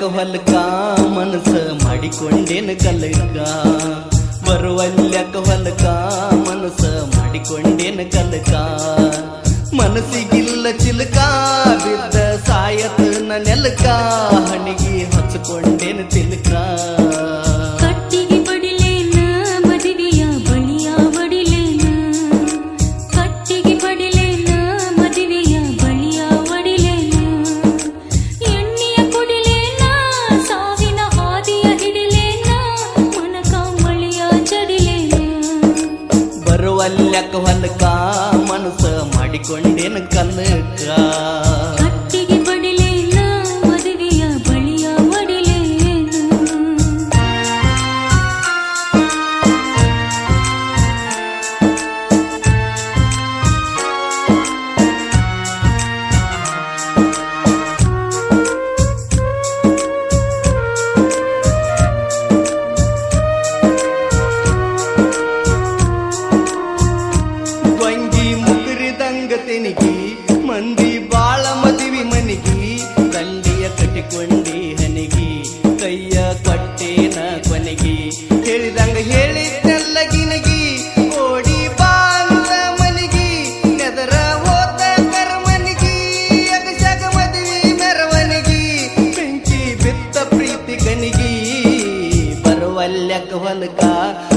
ಹೊಲಕ ಮನಸ ಮಾಡಿಕೊಂಡೇನು ಕಲಕ ಬರುವಲ್ಯಕ ಹೊಲಕ ಮನಸ ಮಾಡಿಕೊಂಡೇನು ಕಲಕ ಮನಸ್ಸಿಗಿಲ್ಲ ಚಿಲಕ ಬಿದ್ದ ಸಾಯತ ನೆಲಕ ಹಣಿಗಿ ಹಚ್ಕೊಂಡೇನು ತಿಲಕ ಕಟ್ಟಿಗೆ ಬಡಿಲೇನ ಮದುವೆಯ ಬಳಿಯ ಬಡಿಲೇನ ಕಟ್ಟಿಗೆ ಬಡಿಲೇನ ಮದುವೆಯ ಬಳಿಯ ಬಡಿಲೇನ ಎಣ್ಣೆಯ ಕುಡಿಲೇನ ಸಾವಿನ ಹಾದಿಯ ಹಿಡಿಲೇನ ಮನಕ ಮಳೆಯ ಜಡಿಲೇನ ಬರುವಲ್ಯಕ ಹೊಲಕ ಮನಸ ಮಾಡಿಕೊಂಡೇನು ಕಲಕ ಕಟ್ಟಿಗೆ ಬಡಿಲೇನ ಮದುವೆಯ ಬಳಿಯ ಬಡಿಲೇನ ವಂಗಿ ಮುದುರಿದಂಗ ತೆನಿಗಿ ಮಂದಿ ಬಾಳ ಮದುವಿ ಮನಿಗಿ ದಂಡಿಯ ಕಟ್ಟಿಕೊಂಡಿ ಹನಿಗಿ ಕೈಯ ಕೊಟ್ಟೇನ ಕೊನೆಗಿ ಹೇಳಿದಂಗ ಹೇಳಿದ್ದೆಲ್ಲಗಿನಗಿ ಓಡಿ ಬಾಂದ ಮನಿಗಿ ನೆದರ ಹೋದ ಕರ್ಮನಿಗಿ ಅಗಸಗ ಮದುವಿ ಮೆರವನಿಗಿ ಬೆಂಕಿ ಬಿತ್ತ ಪ್ರೀತಿ ಗನಿಗಿ ಬರುವಲ್ಯಕ ಹೊಲಕ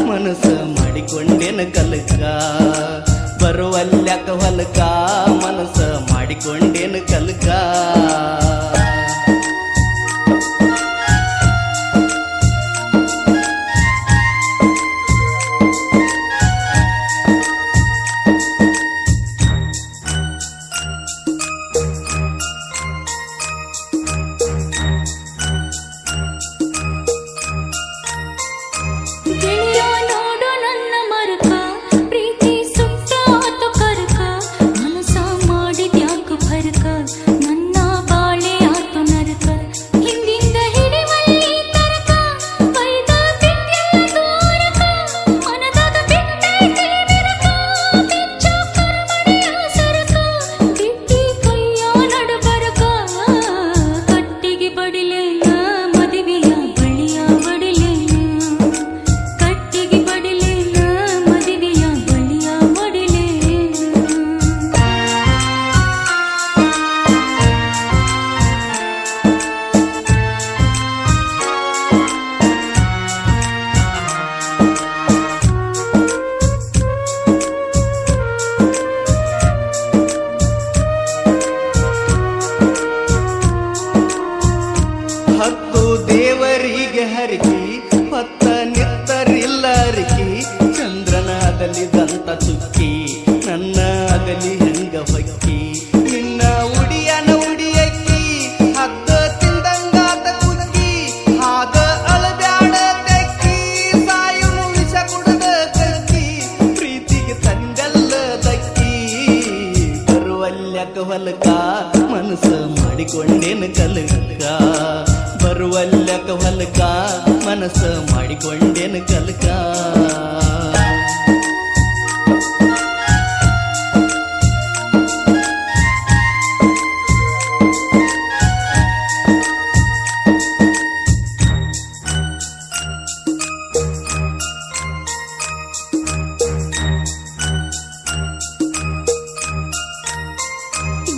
ಮನಸ್ಸು ಮಾಡಿಕೊಂಡೇನು ಕಲಕ ಬರುವಲ್ಯಕ ಹೊಲಕ ಮನಸ್ಸ ಮಾಡಿಕೊಂಡೇನು ಕಲಕ ಗೆಳೆಯ ನೋಡು ನನ್ನ ಮರುಕ ಪ್ರೀತಿ ಸುಟ್ಟಾತು ಕರಕ ಮನಸ ಮಾಡಿದ್ಯಾಕು ಫರಕ ನನ್ನ ಬಾಳೆ ಆತು ನರಕ ಹಿಂದಿಂದ ಹಿಡಿವಲ್ಲಿ ತರಕ ಬೈದ ಬಿಟ್ಟೆಲ್ಲ ದೂರಕ ಮನದಾಗ ಬಿಟ್ಟೈತಿ ಬೆರಕ ಬಿಚ್ಚ ಕರ್ಮಣೆಯ ಸರಕ ಬಿಟ್ಟಿ ಕೈಯ ನಡುಬರಕ ಕಟ್ಟಿಗೆ ಬಡಿಲೇನ ಮದುವೆಯ ಬಳಿಯ ಬಡಿಲೇನ ಕಟ್ಟಿಗೆ ಬಡಿಲೇನ ಮದುವೆಯ ಬಳಿಯ ಬಡಿಲೇನ ಹತ್ತು ದೇವರಿಗೆ ಹರಿಕಿ ಹೊತ್ತ ನಿತ್ತರಿಲ್ಲ ಅರಿಕಿ ಚಂದ್ರನ ಅಗಲಿದಂತ ಚುಕ್ಕಿ ನನ್ನ ಅಗಲಿ ಹೆಂಗ ಹೊಕ್ಕಿ ನಿನ್ನ ಉಡಿಯನ ಉಡಿಯಕ್ಕಿ ಹದ್ದ ತಿಂದಂಗಾತ ಕುಕ್ಕಿ ಹಾದ ಅಳಬ್ಯಾಡ ತೆಕ್ಕಿ ಸಾಯುನು ವಿಷ ಕುಡದ ಕಕ್ಕಿ ಪ್ರೀತಿಗೆ ತಂದೆಲ್ಲ ದಕ್ಕಿ ಬರುವಲ್ಯಕ ಹೊಲಕ ಮನಸ್ಸ ಮಾಡಿಕೊಂಡೇನು ಕಲಕ ಬರುವಲ್ಯಕ ಹೊಲಕ ಮನಸ್ಸ ಮಾಡಿಕೊಂಡೇನು ಕಲಕ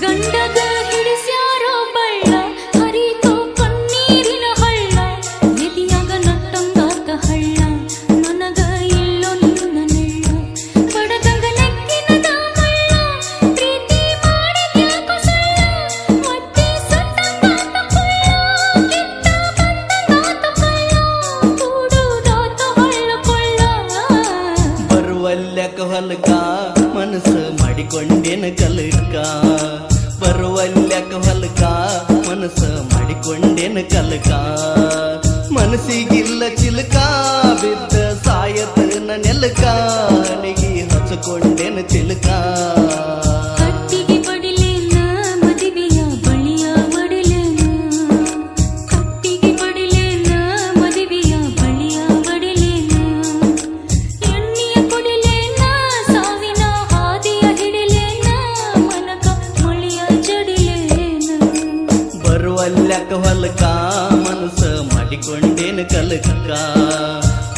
ಗಂಡಗ ಹಿಡಿಸ್ಯಾರೋ ಬಳ್ಳ ಹರಿತೋ ಕಣ್ಣೀರಿನ ಹಳ್ಳ ಎದಿಯಾಗ ನಟ್ಟಂಗಾತ ಹಳ್ಳ ನನಗ ಇಲ್ಲೋ ನಿನ್ನ ನೆಳ್ಳ ಬಡದಂಗ ನೆಕ್ಕಿನದ ಮಳ್ಳ ಪ್ರೀತಿ ಮಾಡಿದ್ಯಾಕ ಸುಳ್ಳ ಮತ್ತೆ ಸುಟ್ಟಂಗಾತ ಕೊಳ್ಳ ಕಿತ್ತ ಬಂದಂಗಾತ ಕಳ್ಳ ಕೂಡುದಾತ ಹಳ್ಳ ಕೊಳ್ಳ ಬರುವಲ್ಯಕ ಹೊಲಕ ಮನಸ್ಸ ಮಾಡಿಕೊಂಡೇನು ಕಲಕ ಬರುವಲ್ಯಕ ಹೊಲಕ ಮನಸ್ಸ ಮಾಡಿಕೊಂಡೇನು ಕಲಕ ಮನಸ್ಸಿಗಿಲ್ಲ ಚಿಲಕ ಬಿದ್ದ ಸಾಯತ ನೆಲಕ ಹಣಿಗಿ ಹಚ್ಕೊಂಡೇನು ತಿಲಕ ಕಟ್ಟಿಗೆ ಬಡಿಲೇನ ಮದುವೆಯ ಬಳಿಯ ಬಡಿಲೇನ ಕಟ್ಟಿಗೆ ಬಡಿಲೇನ ಮದುವೆಯ ಬಳಿಯ ಬಡಿಲೇನ ಎಣ್ಣೆಯ ಕುಡಿಲೇನ ಸಾವಿನ ಹಾದಿಯ ಹಿಡಿಲೇನ ಮನಕ ಮಳೆಯ ಜಡಿಲೇನ ಬರುವಲ್ಯಕ ಹೊಲಕ ಮನಸ್ಸ ಮಾಡಿಕೊಂಡೇನು ಕಲಕ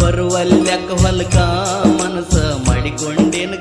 ಬರುವಲ್ಯಕ ಹೊಲಕ ಮನಸ ಮಾಡಿಕೊಂಡೇನು